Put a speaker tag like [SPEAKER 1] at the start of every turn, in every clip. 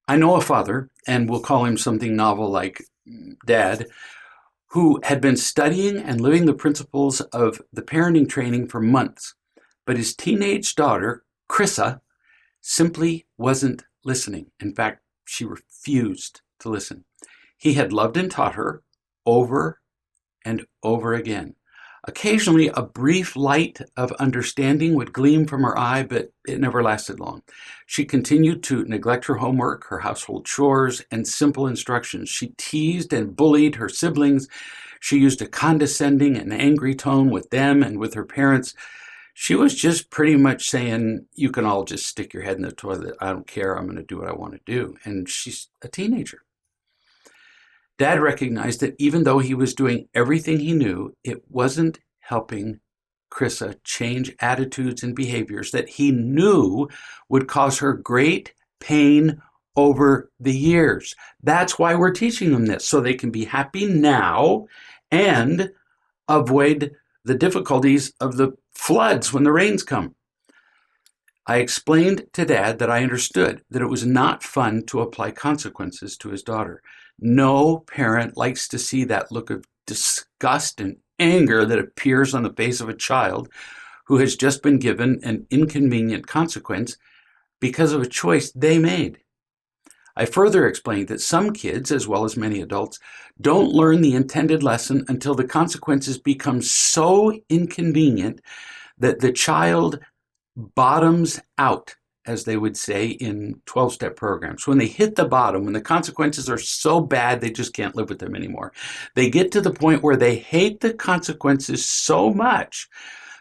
[SPEAKER 1] I know a father, and we'll call him something novel like Dad, who had been studying and living the principles of the parenting training for months, but his teenage daughter, Crissa, simply wasn't listening. In fact, she refused to listen. He had loved and taught her over and over again. Occasionally, a brief light of understanding would gleam from her eye, but it never lasted long. She continued to neglect her homework, her household chores, and simple instructions. She teased and bullied her siblings. She used a condescending and angry tone with them and with her parents. She was just pretty much saying, you can all just stick your head in the toilet. I don't care. I'm going to do what I want to do. And she's a teenager. Dad recognized that even though he was doing everything he knew, it wasn't helping Crissa change attitudes and behaviors that he knew would cause her great pain over the years. That's why we're teaching them this, so they can be happy now and avoid the difficulties of the floods when the rains come. I explained to Dad that I understood that it was not fun to apply consequences to his daughter. No parent likes to see that look of disgust and anger that appears on the face of a child who has just been given an inconvenient consequence because of a choice they made. I further explained that some kids, as well as many adults, don't learn the intended lesson until the consequences become so inconvenient that the child bottoms out, as they would say in 12-step programs. When they hit the bottom, when the consequences are so bad, they just can't live with them anymore. They get to the point where they hate the consequences so much.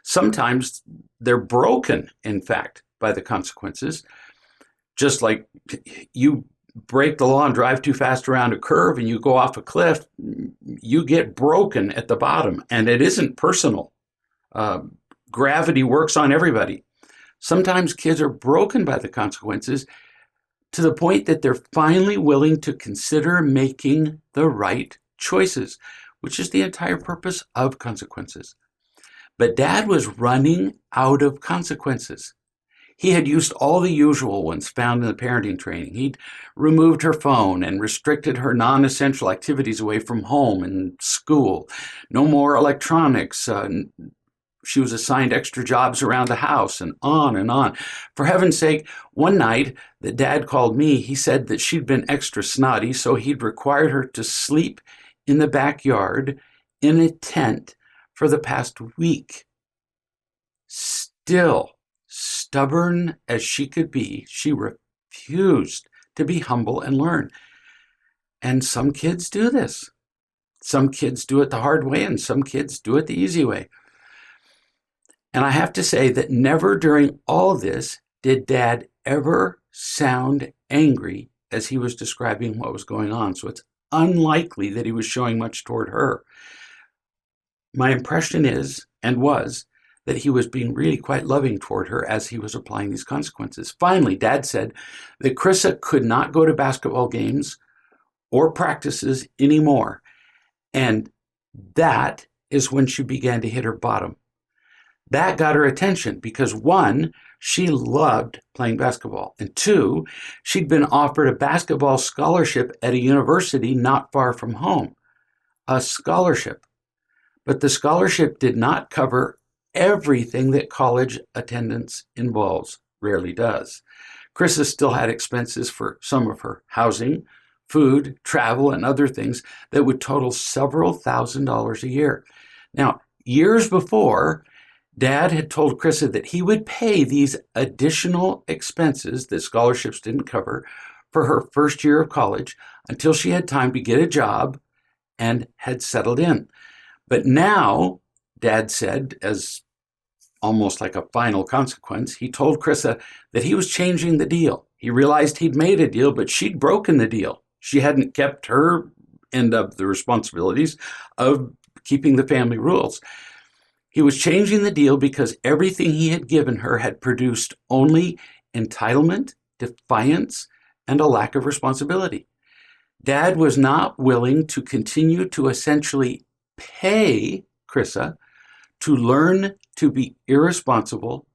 [SPEAKER 1] Sometimes they're broken, in fact, by the consequences. Just like you break the law and drive too fast around a curve and you go off a cliff, you get broken at the bottom. And it isn't personal. Gravity works on everybody. Sometimes kids are broken by the consequences to the point that they're finally willing to consider making the right choices, which is the entire purpose of consequences. But Dad was running out of consequences. He had used all the usual ones found in the parenting training. He'd removed her phone and restricted her non-essential activities away from home and school. No more electronics. She was assigned extra jobs around the house and on and on. For heaven's sake, one night that Dad called me, he said that she'd been extra snotty, so he'd required her to sleep in the backyard in a tent for the past week. Still, stubborn as she could be, she refused to be humble and learn. And some kids do this. Some kids do it the hard way, and some kids do it the easy way. And I have to say that never during all this did Dad ever sound angry as he was describing what was going on. So it's unlikely that he was showing much toward her. My impression is, and was, that he was being really quite loving toward her as he was applying these consequences. Finally, Dad said that Crissa could not go to basketball games or practices anymore. And that is when she began to hit her bottom. That got her attention because, one, she loved playing basketball, and two, she'd been offered a basketball scholarship at a university not far from home. A scholarship. But the scholarship did not cover everything that college attendance involves, rarely does. Chrissa still had expenses for some of her housing, food, travel, and other things that would total several $1,000s a year. Now, years before, Dad had told Crissa that he would pay these additional expenses that scholarships didn't cover for her first year of college until she had time to get a job and had settled in. But now, Dad said, as almost like a final consequence, he told Crissa that he was changing the deal. He realized he'd made a deal, but she'd broken the deal. She hadn't kept her end of the responsibilities of keeping the family rules. He was changing the deal because everything he had given her had produced only entitlement, defiance, and a lack of responsibility. Dad was not willing to continue to essentially pay Crissa to learn to be irresponsible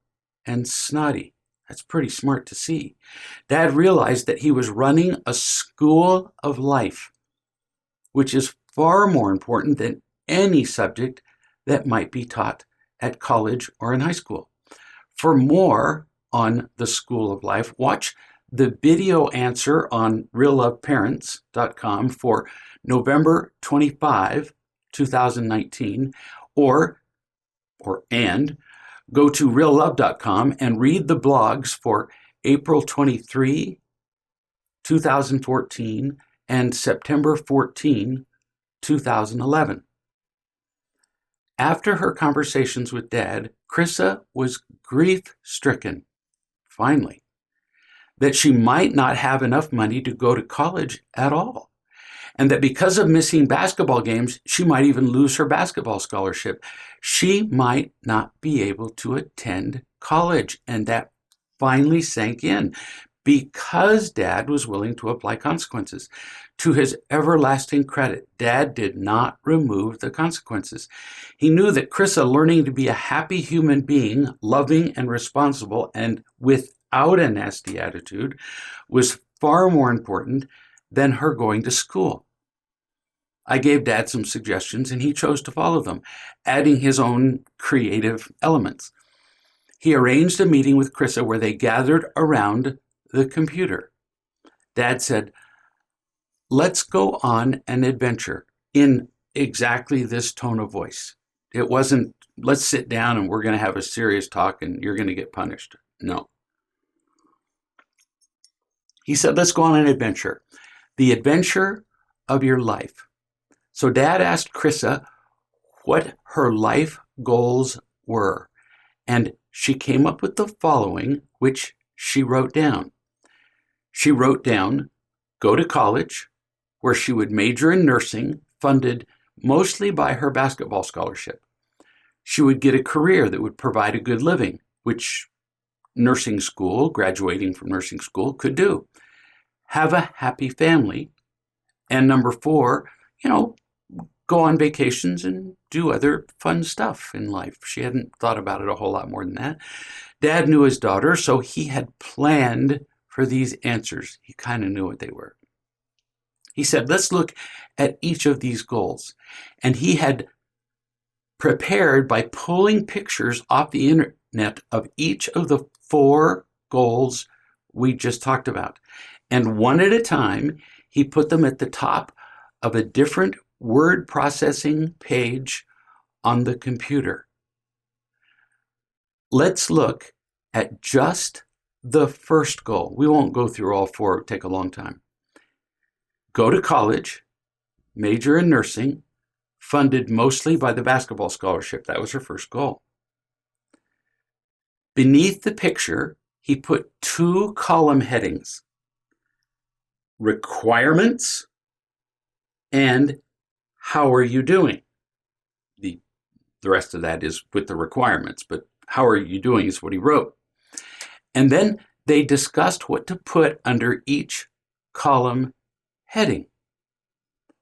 [SPEAKER 1] and snotty. That's pretty smart to see. Dad realized that he was running a school of life, which is far more important than any subject that might be taught at college or in high school. For more on the School of Life, watch the video answer on realloveparents.com for November 25, 2019, and go to reallove.com and read the blogs for April 23, 2014 and September 14, 2011. After her conversations with Dad, Crissa was grief-stricken, finally, that she might not have enough money to go to college at all, and that because of missing basketball games, she might even lose her basketball scholarship. She might not be able to attend college, and that finally sank in because Dad was willing to apply consequences. To his everlasting credit, Dad did not remove the consequences. He knew that Crissa learning to be a happy human being, loving and responsible, and without a nasty attitude, was far more important than her going to school. I gave Dad some suggestions and he chose to follow them, adding his own creative elements. He arranged a meeting with Crissa where they gathered around the computer. Dad said, "Let's go on an adventure," in exactly this tone of voice. It wasn't, "Let's sit down and we're going to have a serious talk and you're going to get punished." No. He said, "Let's go on an adventure. The adventure of your life." So Dad asked Crissa what her life goals were, and she came up with the following, which she wrote down. She wrote down, go to college, where she would major in nursing, funded mostly by her basketball scholarship. She would get a career that would provide a good living, which nursing school, graduating from nursing school, could do. Have a happy family. And number 4, go on vacations and do other fun stuff in life. She hadn't thought about it a whole lot more than that. Dad knew his daughter, so he had planned for these answers. He kind of knew what they were. He said, let's look at each of these goals. And he had prepared by pulling pictures off the internet of each of the 4 goals we just talked about. And one at a time, he put them at the top of a different word processing page on the computer. Let's look at just the first goal. We won't go through all 4, it would take a long time. Go to college, major in nursing, funded mostly by the basketball scholarship. That was her first goal. Beneath the picture, he put 2 column headings: requirements and how are you doing? The rest of that is with the requirements, but how are you doing is what he wrote. And then they discussed what to put under each column heading.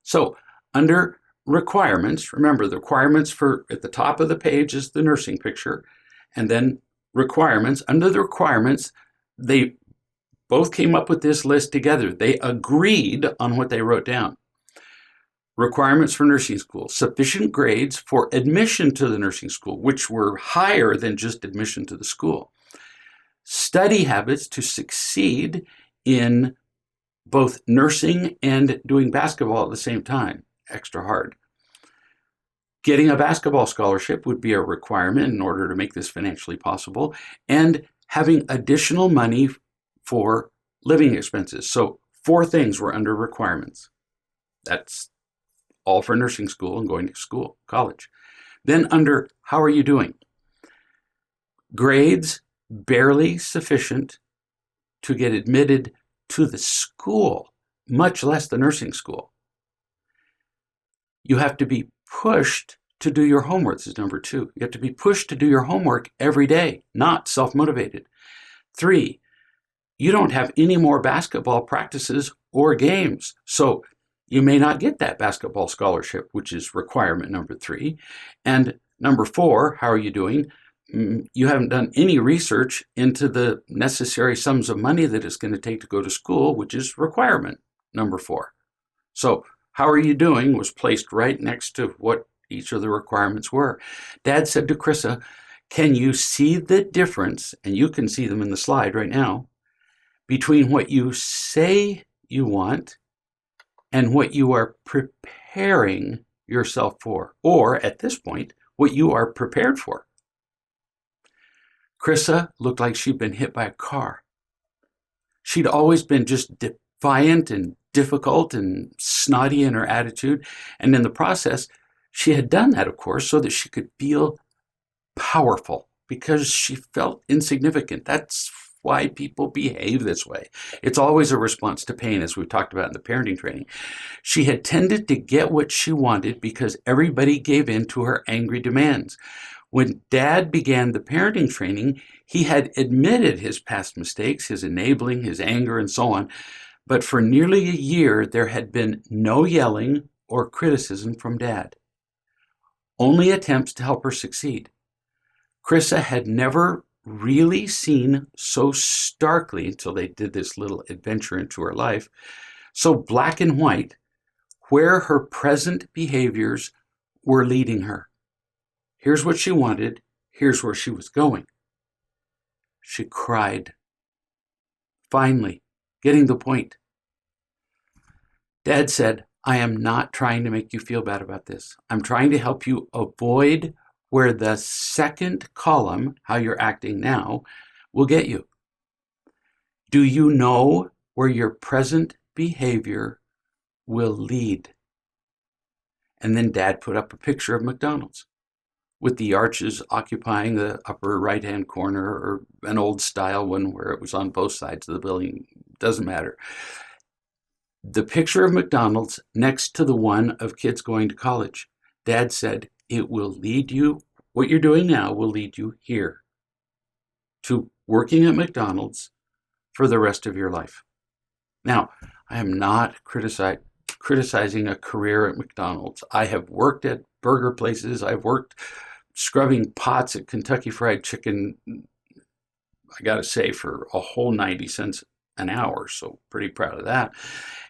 [SPEAKER 1] So under requirements, remember the requirements for at the top of the page is the nursing picture, and then requirements. Under the requirements, they both came up with this list together. They agreed on what they wrote down. Requirements for nursing school: sufficient grades for admission to the nursing school, which were higher than just admission to the school. Study habits to succeed in both nursing and doing basketball at the same time, extra hard. Getting a basketball scholarship would be a requirement in order to make this financially possible, and having additional money for living expenses. So 4 things were under requirements. That's all for nursing school and going to school, college. Then under how are you doing? Grades barely sufficient to get admitted to the school, much less the nursing school. You have to be pushed to do your homework. This is number 2. You have to be pushed to do your homework every day, not self-motivated. 3, you don't have any more basketball practices or games. So you may not get that basketball scholarship, which is requirement number 3. And number 4, how are you doing? you haven't done any research into the necessary sums of money that it's going to take to go to school, which is requirement number 4. So how are you doing was placed right next to what each of the requirements were. Dad said to Crissa, can you see the difference, and you can see them in the slide right now, between what you say you want and what you are preparing yourself for, or at this point, what you are prepared for? Crissa looked like she'd been hit by a car. She'd always been just defiant and difficult and snotty in her attitude, and in the process, she had done that, of course, so that she could feel powerful, because she felt insignificant. That's why people behave this way. It's always a response to pain, as we've talked about in the parenting training. She had tended to get what she wanted because everybody gave in to her angry demands. When Dad began the parenting training, he had admitted his past mistakes, his enabling, his anger, and so on. But for nearly a year, there had been no yelling or criticism from Dad. Only attempts to help her succeed. Crissa had never really seen so starkly, until they did this little adventure into her life, so black and white, where her present behaviors were leading her. Here's what she wanted. Here's where she was going. She cried. Finally, getting the point. Dad said, I am not trying to make you feel bad about this. I'm trying to help you avoid where the second column, how you're acting now, will get you. Do you know where your present behavior will lead? And then Dad put up a picture of McDonald's with the arches occupying the upper right-hand corner, or an old style one where it was on both sides of the building. Doesn't matter. The picture of McDonald's next to the one of kids going to college. Dad said, it will lead you, what you're doing now will lead you here, to working at McDonald's for the rest of your life. Now, I am not criticizing a career at McDonald's. I have worked at burger places. I've worked scrubbing pots at Kentucky Fried Chicken, I got to say, for a whole 90 cents an hour, so pretty proud of that.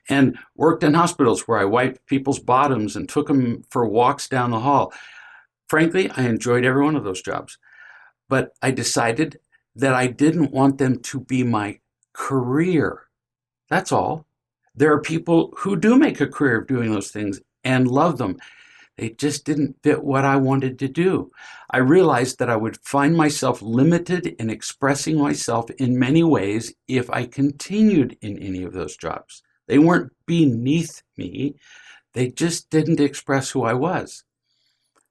[SPEAKER 1] And worked in hospitals where I wiped people's bottoms and took them for walks down the hall. Frankly, I enjoyed every one of those jobs, but I decided that I didn't want them to be my career. That's all. There are people who do make a career of doing those things and love them. They just didn't fit what I wanted to do. I realized that I would find myself limited in expressing myself in many ways if I continued in any of those jobs. They weren't beneath me. They just didn't express who I was.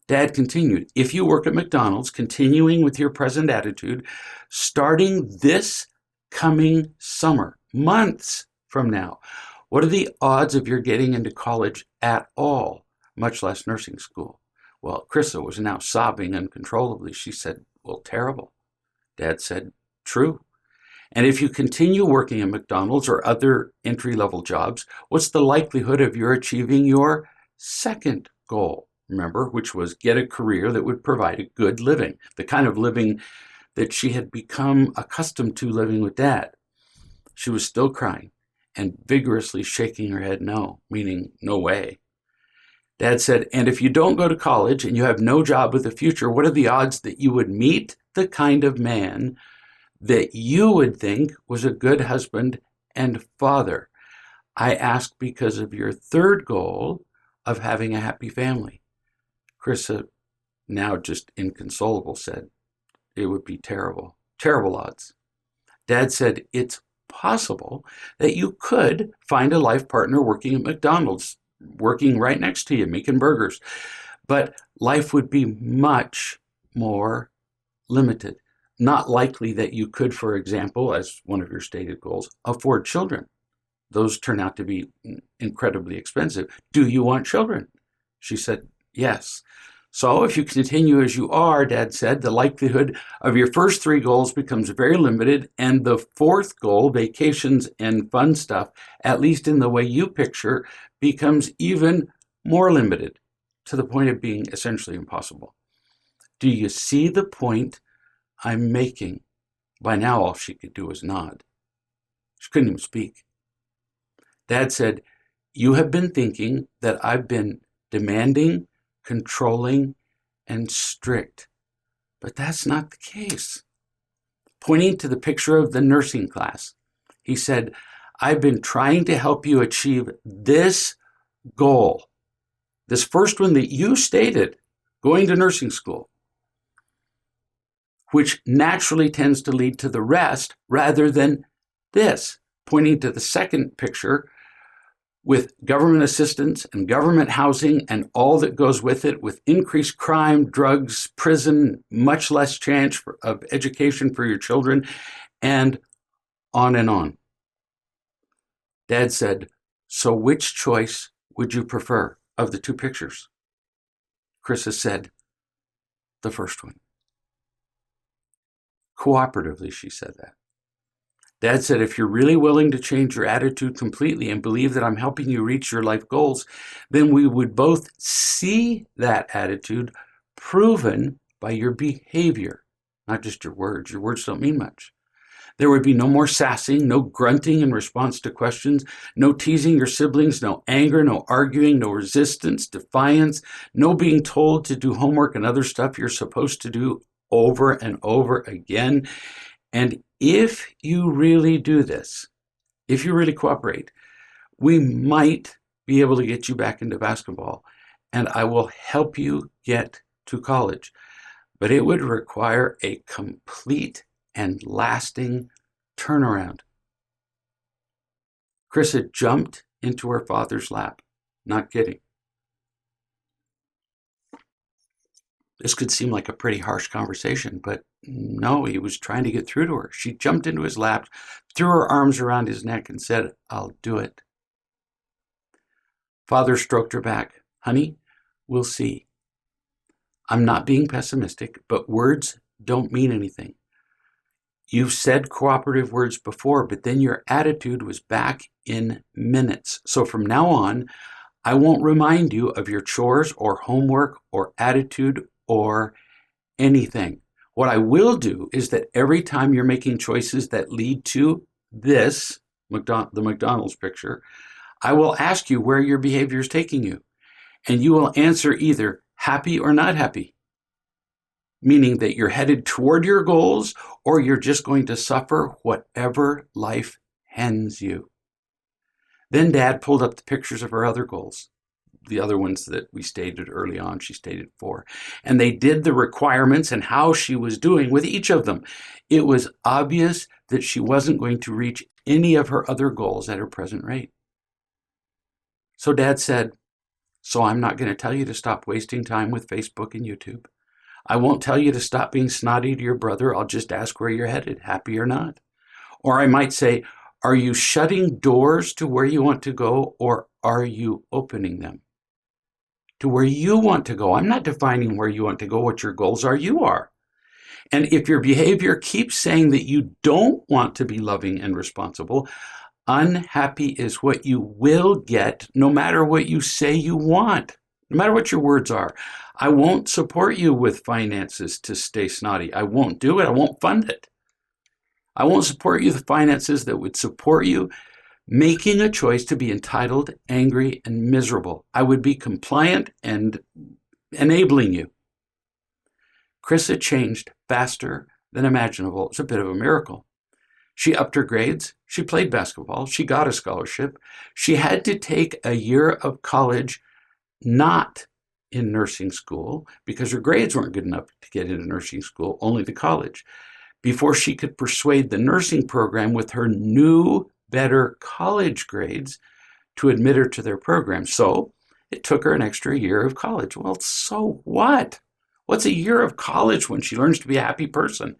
[SPEAKER 1] Dad continued, if you work at McDonald's, continuing with your present attitude, starting this coming summer, months from now, what are the odds of your getting into college at all, much less nursing school? Well, Crissa was now sobbing uncontrollably. She said, well, terrible. Dad said, true. And if you continue working at McDonald's or other entry-level jobs, what's the likelihood of your achieving your second goal? Remember, which was get a career that would provide a good living, the kind of living that she had become accustomed to living with Dad. She was still crying and vigorously shaking her head no, meaning no way. Dad said, and if you don't go to college and you have no job with a future, what are the odds that you would meet the kind of man that you would think was a good husband and father? I ask because of your third goal of having a happy family. Crissa, now just inconsolable, said, it would be terrible, terrible odds. Dad said, it's possible that you could find a life partner working at McDonald's, working right next to you, making burgers, but life would be much more limited. Not likely that you could, for example, as one of your stated goals, afford children. Those turn out to be incredibly expensive. Do you want children? She said, yes. So if you continue as you are, Dad said, the likelihood of your first three goals becomes very limited, and the fourth goal, vacations and fun stuff, at least in the way you picture, becomes even more limited, to the point of being essentially impossible. Do you see the point I'm making. By now, all she could do was nod. She couldn't even speak. Dad said, you have been thinking that I've been demanding, controlling, and strict. But that's not the case. Pointing to the picture of the nursing class, he said, I've been trying to help you achieve this goal. This first one that you stated, going to nursing school, which naturally tends to lead to the rest rather than this. Pointing to the second picture with government assistance and government housing and all that goes with it, with increased crime, drugs, prison, much less chance of education for your children, and on and on. Dad said, so which choice would you prefer of the two pictures? Chrissa said, the first one. Cooperatively, she said that. Dad said, if you're really willing to change your attitude completely and believe that I'm helping you reach your life goals, then we would both see that attitude proven by your behavior, not just your words. Your words don't mean much. There would be no more sassing, no grunting in response to questions, no teasing your siblings, no anger, no arguing, no resistance, defiance, no being told to do homework and other stuff you're supposed to do over and over again. And if you really do this, if you really cooperate, we might be able to get you back into basketball, and I will help you get to college. But it would require a complete and lasting turnaround. Chrissa jumped into her father's lap. Not kidding. This could seem like a pretty harsh conversation, but no, he was trying to get through to her. She jumped into his lap, threw her arms around his neck, and said, I'll do it. Father stroked her back. Honey, we'll see. I'm not being pessimistic, but words don't mean anything. You've said cooperative words before, but then your attitude was back in minutes. So from now on, I won't remind you of your chores or homework or attitude or anything. What I will do is that every time you're making choices that lead to this, the McDonald's picture, I will ask you where your behavior is taking you. And you will answer either happy or not happy, meaning that you're headed toward your goals or you're just going to suffer whatever life hands you. Then Dad pulled up the pictures of her other goals, the other ones that we stated early on. She stated 4. And they did the requirements and how she was doing with each of them. It was obvious that she wasn't going to reach any of her other goals at her present rate. So Dad said, so I'm not going to tell you to stop wasting time with Facebook and YouTube. I won't tell you to stop being snotty to your brother. I'll just ask where you're headed, happy or not. Or I might say, are you shutting doors to where you want to go, or are you opening them to where you want to go? I'm not defining where you want to go, what your goals are. You are. And if your behavior keeps saying that you don't want to be loving and responsible, unhappy is what you will get no matter what you say you want, no matter what your words are. I won't support you with finances to stay snotty. I won't do it. I won't fund it. I won't support you with finances that would support you making a choice to be entitled, angry, and miserable. I would be compliant and enabling you. Chrissa changed faster than imaginable. It's a bit of a miracle. She upped her grades. She played basketball. She got a scholarship. She had to take a year of college not in nursing school because her grades weren't good enough to get into nursing school, only the college, before she could persuade the nursing program with her new, better college grades to admit her to their program. So it took her an extra year of college. Well, so what? What's a year of college when she learns to be a happy person?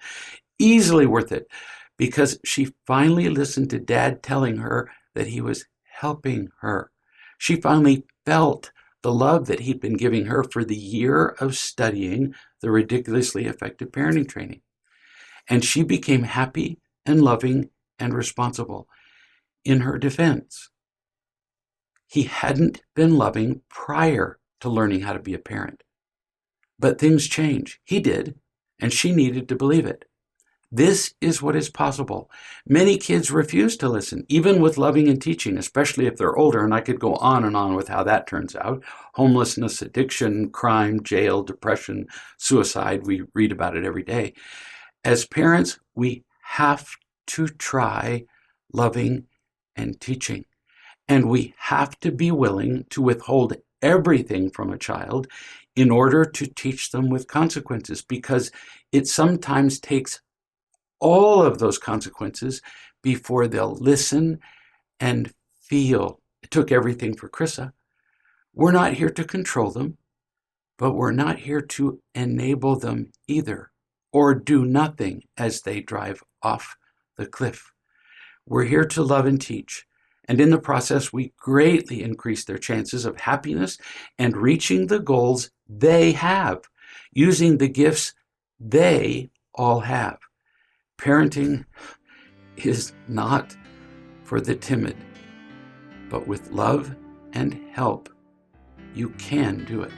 [SPEAKER 1] Easily worth it, because she finally listened to Dad telling her that he was helping her. She finally felt the love that he'd been giving her for the year of studying the ridiculously effective parenting training. And she became happy and loving and responsible. In her defense, he hadn't been loving prior to learning how to be a parent. But things change. He did. and she needed to believe it. This is what is possible. Many kids refuse to listen, even with loving and teaching, especially if they're older, and I could go on and on with how that turns out. Homelessness, addiction, crime, jail, depression, suicide, we read about it every day. As parents, we have to try loving and teaching, and we have to be willing to withhold everything from a child in order to teach them with consequences, because it sometimes takes all of those consequences before they'll listen and feel. It took everything for Crissa. We're not here to control them, but we're not here to enable them either, or do nothing as they drive off the cliff. We're here to love and teach, and in the process, we greatly increase their chances of happiness and reaching the goals they have, using the gifts they all have. Parenting is not for the timid, but with love and help, you can do it.